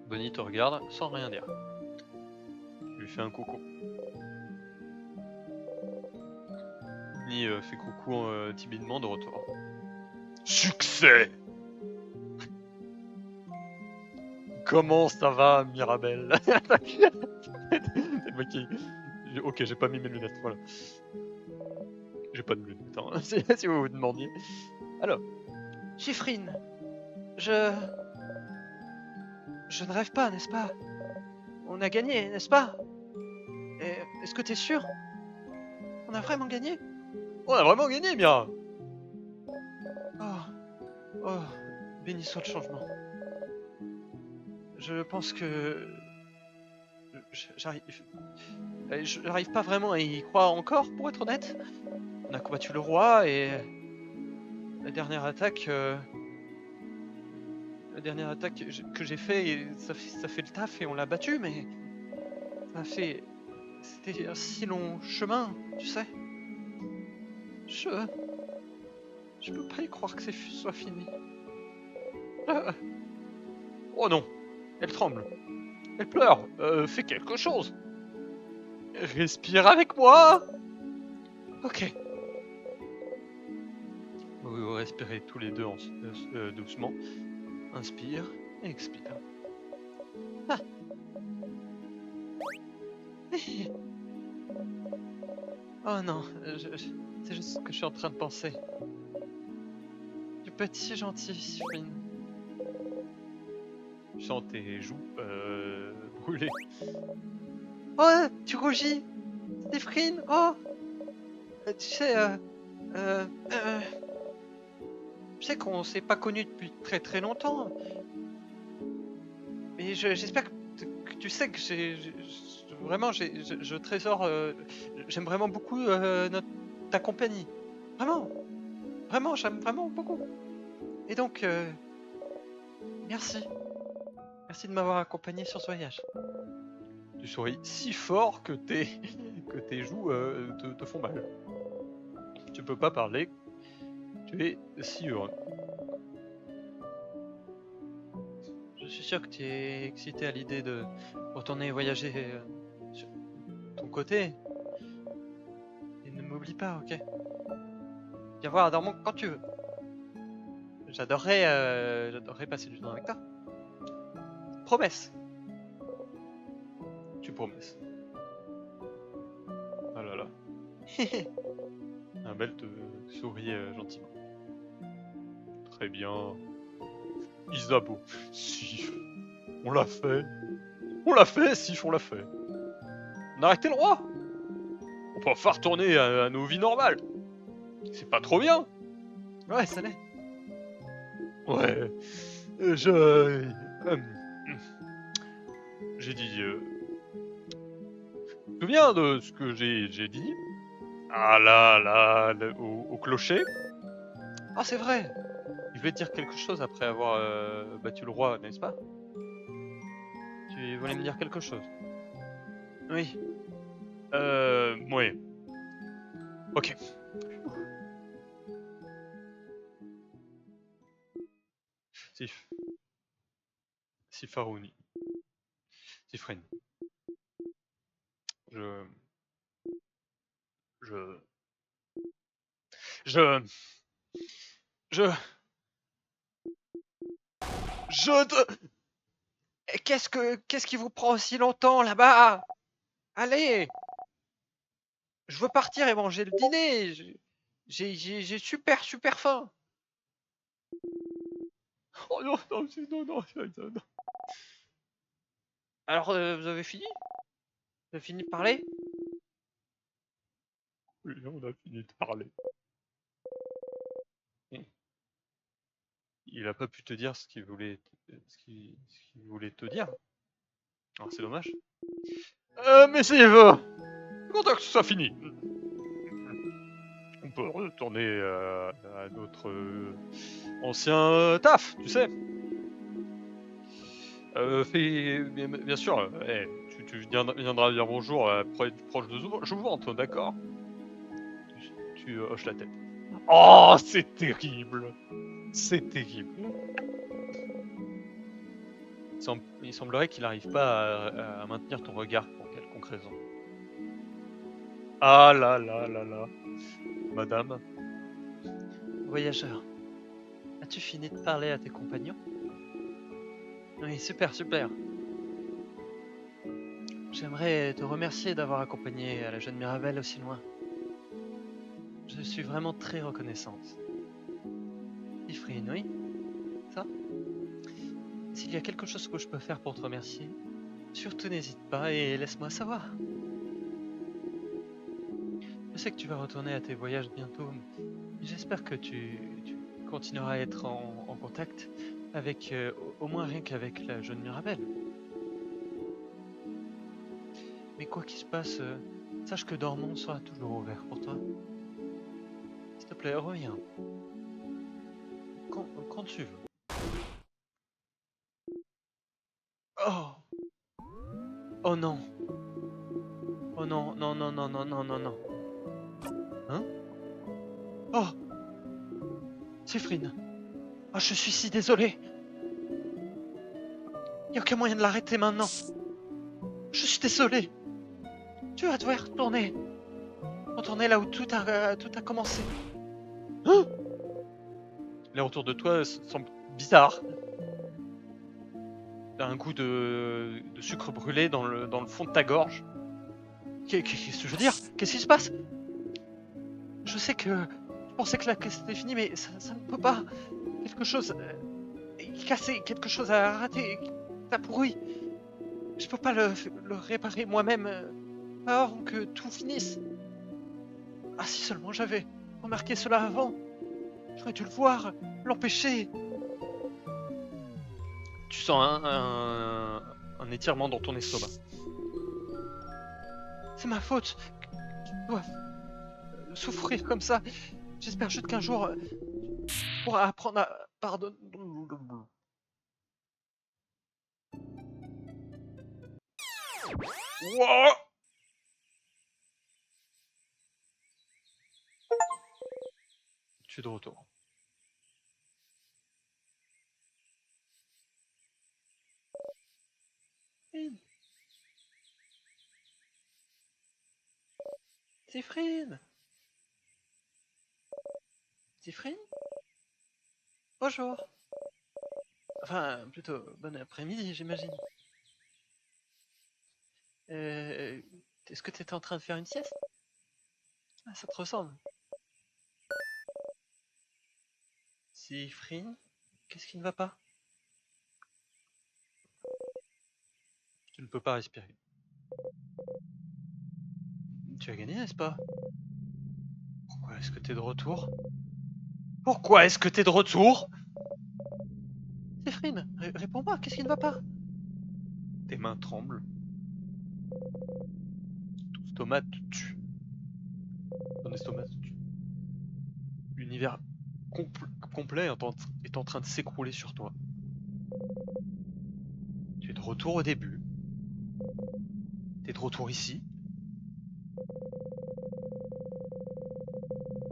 Bonnie te regarde sans rien dire. Tu lui fais un coucou. Bonnie fait coucou timidement de retour. Succès! Comment ça va, Mirabelle? Ok, j'ai pas mis mes lunettes, voilà. J'ai pas de lunettes, hein, si vous vous demandiez. Alors, Chiffrine, je ne rêve pas, n'est-ce pas? On a gagné, n'est-ce pas? Est-ce que t'es sûr? On a vraiment gagné? on a vraiment gagné, Mira! Oh, béni soit le changement. Je pense que j'arrive pas vraiment à y croire encore, pour être honnête. On a combattu le roi et la dernière attaque que j'ai fait, ça fait le taf et on l'a battu, mais c'était un si long chemin, tu sais. Je peux pas y croire que soit fini. Oh non! Elle tremble. Elle pleure. Fais quelque chose. Respire avec moi. Ok. Vous respirez tous les deux doucement. Inspire et expire. Ah. Oh non, c'est juste ce que je suis en train de penser. Tu peux être si gentil, Chiffrine. Tu sens tes joues brûler. Oh, tu rougis, Chiffrine. Oh, tu sais, je sais qu'on s'est pas connus depuis très très longtemps, mais j'espère que tu sais que vraiment je trésore, j'aime vraiment beaucoup ta compagnie. Vraiment, j'aime vraiment beaucoup. Et donc, merci de m'avoir accompagné sur ce voyage. Tu souris si fort que tes joues te font mal. Tu peux pas parler. Tu es si heureux. Je suis sûr que tu es excité à l'idée de retourner voyager sur ton côté. Et ne m'oublie pas, ok? Viens voir Dormont quand tu veux. J'adorerais passer du temps avec toi. Promesse. Tu promesses. Oh là là. Abel te sourit gentiment. Très bien. Isabeau. Sif. On l'a fait. On l'a fait, Sif, on l'a fait. On a arrêté le roi. On peut enfin retourner à nos vies normales. C'est pas trop bien. Ouais, ça l'est. Ouais. J'ai dit... Tu te souviens de ce que j'ai dit? Ah là, au clocher. Ah, c'est vrai. Il voulait te dire quelque chose après avoir battu le roi, n'est-ce pas? Tu voulais me dire quelque chose? Oui. Ouais. Ok. Sif. Sifarouni. Sifrine. Je... Je... Je... Je... Je te... Et qu'est-ce qui vous prend aussi longtemps là-bas? Allez! Je veux partir et manger le dîner. J'ai super faim. Oh non, non, non. Alors, vous avez fini? Vous avez fini de parler? Oui, on a fini de parler. Il a pas pu te dire ce qu'il voulait, ce qu'il voulait te dire. Alors c'est dommage. Mais c'est je suis content que ce soit fini. On peut retourner à notre ancien taf, tu sais. Bien sûr, tu viendras dire bonjour proche de Jouvente, d'accord? Tu hoches la tête. Oh, c'est terrible! C'est terrible. Il semblerait qu'il n'arrive pas à maintenir ton regard pour quelconque raison. Ah là, madame. Voyageur, as-tu fini de parler à tes compagnons? Oui, super. J'aimerais te remercier d'avoir accompagné la jeune Mirabelle aussi loin. Je suis vraiment très reconnaissante. Ifrine, oui? Ça? S'il y a quelque chose que je peux faire pour te remercier, surtout n'hésite pas et laisse-moi savoir. Je sais que tu vas retourner à tes voyages bientôt, mais j'espère que tu continueras à être en contact avec, au moins rien qu'avec la jeune Mirabelle. Mais quoi qu'il se passe, sache que Dormont sera toujours ouvert pour toi. S'il te plaît, reviens. Quand tu veux. Oh! Oh non! Oh non. Hein? Oh! Séphrine! Oh, je suis si désolé! Y a aucun moyen de l'arrêter maintenant! Je suis désolé! Tu vas devoir retourner! Retourner là où tout a commencé! Hein? Les retours de toi semblent bizarres. T'as un goût de sucre brûlé dans le fond de ta gorge. Qu'est-ce que je veux dire? Qu'est-ce qui se passe? Je sais que je pensais que c'était fini, mais ça ne peut pas. Quelque chose est cassé, quelque chose a raté, ça pourri. Je peux pas le réparer moi-même avant que tout finisse. Ah, si seulement j'avais remarqué cela avant. J'aurais dû le voir, l'empêcher. Tu sens un étirement dans ton estomac. C'est ma faute. Je dois souffrir comme ça. J'espère juste qu'un jour tu pourras apprendre à pardonner. Wouah! Tu es de retour. Tifrine. Tifrine. Bonjour. Enfin, plutôt bon après-midi, j'imagine. Euh, Est-ce que tu étais en train de faire une sieste? Ah, ça te ressemble. Siffrine, qu'est-ce qui ne va pas? Tu ne peux pas respirer. Tu as gagné, n'est-ce pas? Pourquoi est-ce que t'es de retour? Pourquoi est-ce que t'es de retour? Siffrine, réponds-moi, qu'est-ce qui ne va pas? Tes mains tremblent. Ton estomac te tue. Ton estomac te tue. L'univers complet est en train de s'écrouler sur toi. Tu es de retour au début. T'es de retour ici.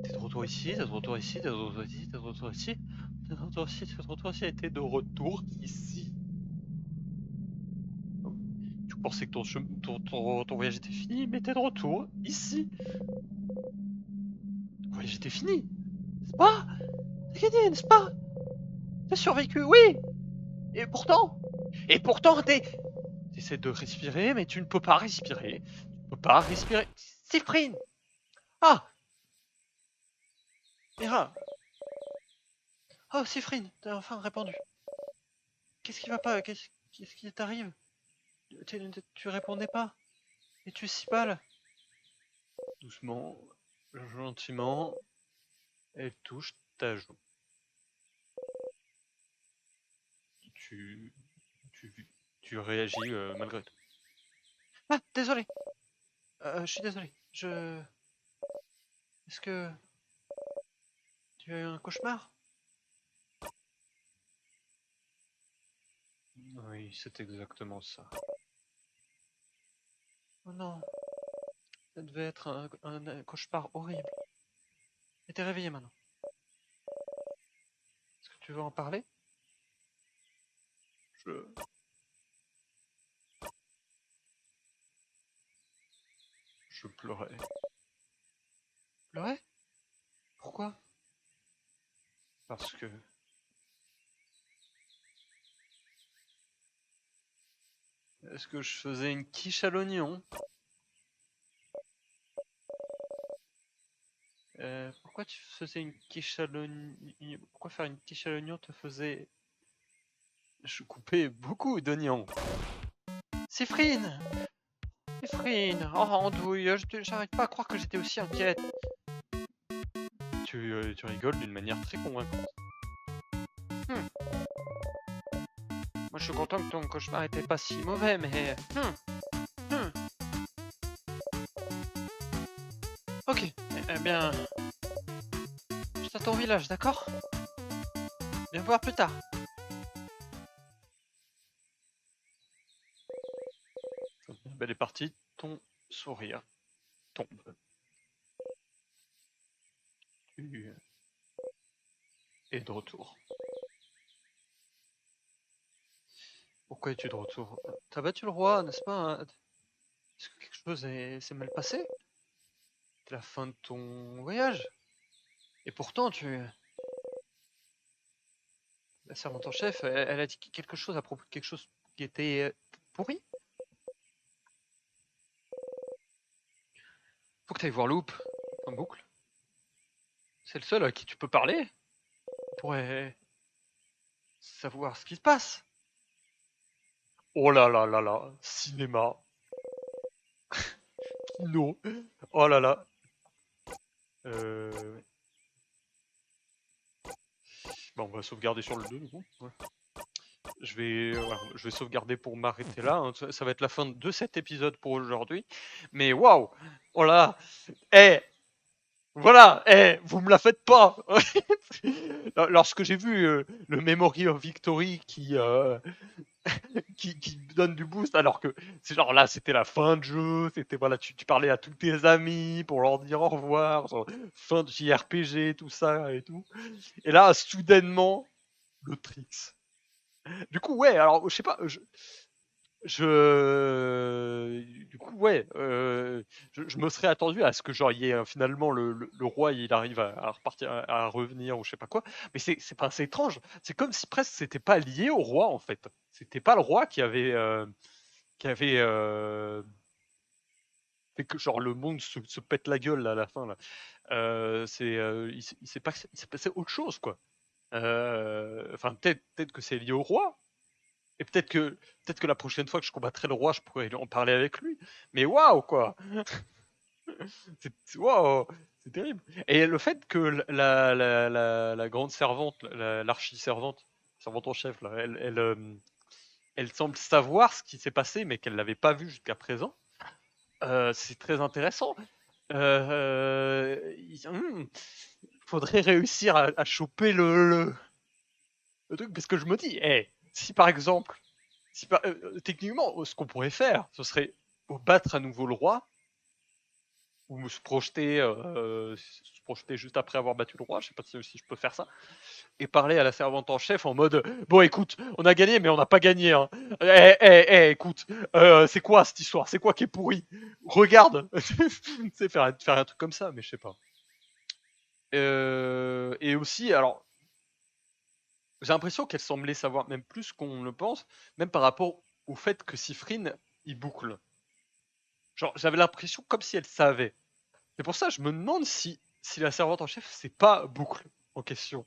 T'es de retour ici, t'es de retour ici, t'es de retour ici, t'es de retour ici. T'es de retour ici, t'es de retour ici, et t'es de retour ici. Tu pensais que ton voyage était fini, mais t'es de retour ici. Ton voyage était fini, n'est-ce pas? T'as gagné, n'est-ce pas? T'as survécu, oui! Et pourtant, t'essaies de respirer, mais tu ne peux pas respirer. Tu ne peux pas respirer. Siffrine! Ah! Mira! Oh, Siffrine, t'as enfin répondu. Qu'est-ce qui va pas? Qu'est-ce qui t'arrive? Tu répondais pas. Et tu es si pâle. Doucement, gentiment, elle touche ta joue. Tu, tu réagis malgré tout. Ah, désolé. Je suis désolé. Est-ce que tu as eu un cauchemar? Oui, c'est exactement ça. Oh non. Ça devait être un cauchemar horrible. Et t'es réveillé maintenant. Est-ce que tu veux en parler? Je, je pleurais. Pleurer? Pourquoi? Parce que est-ce que je faisais une quiche à l'oignon? Pourquoi tu faisais une quiche à l'oignon? Pourquoi faire une quiche à l'oignon te faisait... Je coupais beaucoup d'oignons. Siffrine! Siffrine! Oh, andouille, j'arrive pas à croire que j'étais aussi inquiète. Tu rigoles d'une manière très convaincante. Moi, je suis content que ton cauchemar était pas si mauvais, mais... Ok, eh bien... Je t'attends au village, d'accord? Viens voir plus tard. Elle est partie, ton sourire tombe. Tu es de retour. Pourquoi es-tu de retour? T'as battu le roi, n'est-ce pas? Hein? Est-ce que quelque chose s'est mal passé? C'est la fin de ton voyage. Et pourtant, la servante en chef, elle a dit quelque chose à propos de quelque chose qui était pourri. Faut que tu ailles voir Loup, en boucle. C'est le seul à qui tu peux parler. Il pourrait savoir ce qui se passe. Oh là là là là, cinéma. Kino. Oh là là. Ouais. Bon, on va sauvegarder sur le 2 du coup. Ouais. Je vais sauvegarder pour m'arrêter là. Hein. Ça va être la fin de cet épisode pour aujourd'hui. Mais waouh! Oh là! Eh! Voilà! Eh! Vous me la faites pas! Lorsque j'ai vu le Memory of Victory qui donne du boost, alors que c'est genre là, c'était la fin de jeu, c'était voilà, tu parlais à tous tes amis pour leur dire au revoir, genre, fin de JRPG, tout ça et tout. Et là, soudainement, le tricks. Du coup, ouais, alors je sais pas, du coup, ouais, je me serais attendu à ce que genre il y ait finalement le roi il arrive à repartir, à revenir ou je sais pas quoi. Mais c'est étrange. C'est comme si presque c'était pas lié au roi en fait. C'était pas le roi qui avait fait que genre le monde se pète la gueule là, à la fin là. Il s'est passé autre chose quoi. Enfin, peut-être que c'est lié au roi. Et peut-être que la prochaine fois que je combattrai le roi, je pourrais en parler avec lui. Mais waouh, quoi! Waouh! C'est terrible. Et le fait que la grande servante, l'archi-servante, servante en chef, là, elle semble savoir ce qui s'est passé, mais qu'elle l'avait pas vu jusqu'à présent, c'est très intéressant. Faudrait réussir à choper le truc, parce que je me dis, si par exemple, techniquement, ce qu'on pourrait faire, ce serait battre à nouveau le roi, ou se projeter juste après avoir battu le roi, je sais pas si je peux faire ça, et parler à la servante en chef en mode, bon écoute, on a gagné mais on n'a pas gagné, hein. Écoute, c'est quoi cette histoire, c'est quoi qui est pourri, regarde. C'est faire un truc comme ça, mais je sais pas. Et aussi, alors, j'ai l'impression qu'elle semblait savoir même plus qu'on le pense, même par rapport au fait que Sifrine, il boucle. Genre, j'avais l'impression comme si elle savait. C'est pour ça que je me demande si la servante en chef, c'est pas boucle en question.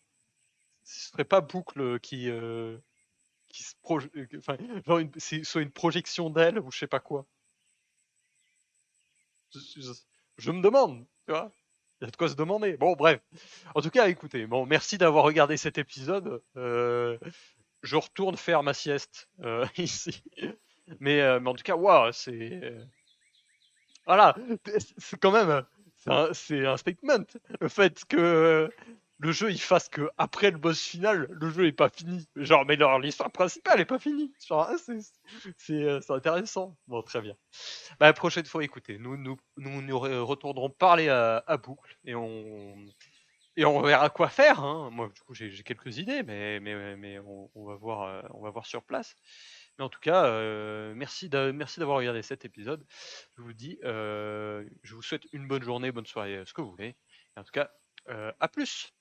Ce serait pas boucle qui se projette. Enfin, genre, c'est soit une projection d'elle ou je sais pas quoi. Je, je me demande, tu vois. Il y a de quoi se demander. Bon, bref. En tout cas, écoutez, bon, merci d'avoir regardé cet épisode. Je retourne faire ma sieste ici. Mais en tout cas, waouh, voilà, c'est quand même, c'est un statement. Le fait que le jeu il fasse que après le boss final, le jeu est pas fini. Genre, mais l'histoire principale est pas finie. Genre, c'est intéressant. Bon, très bien. Bah, la prochaine fois, écoutez, nous retournerons parler à Boucle et on verra quoi faire. Hein. Moi, du coup, j'ai quelques idées, mais on va voir sur place. Mais en tout cas, merci d'avoir regardé cet épisode. Je vous dis, je vous souhaite une bonne journée, bonne soirée, ce que vous voulez. Et en tout cas, à plus.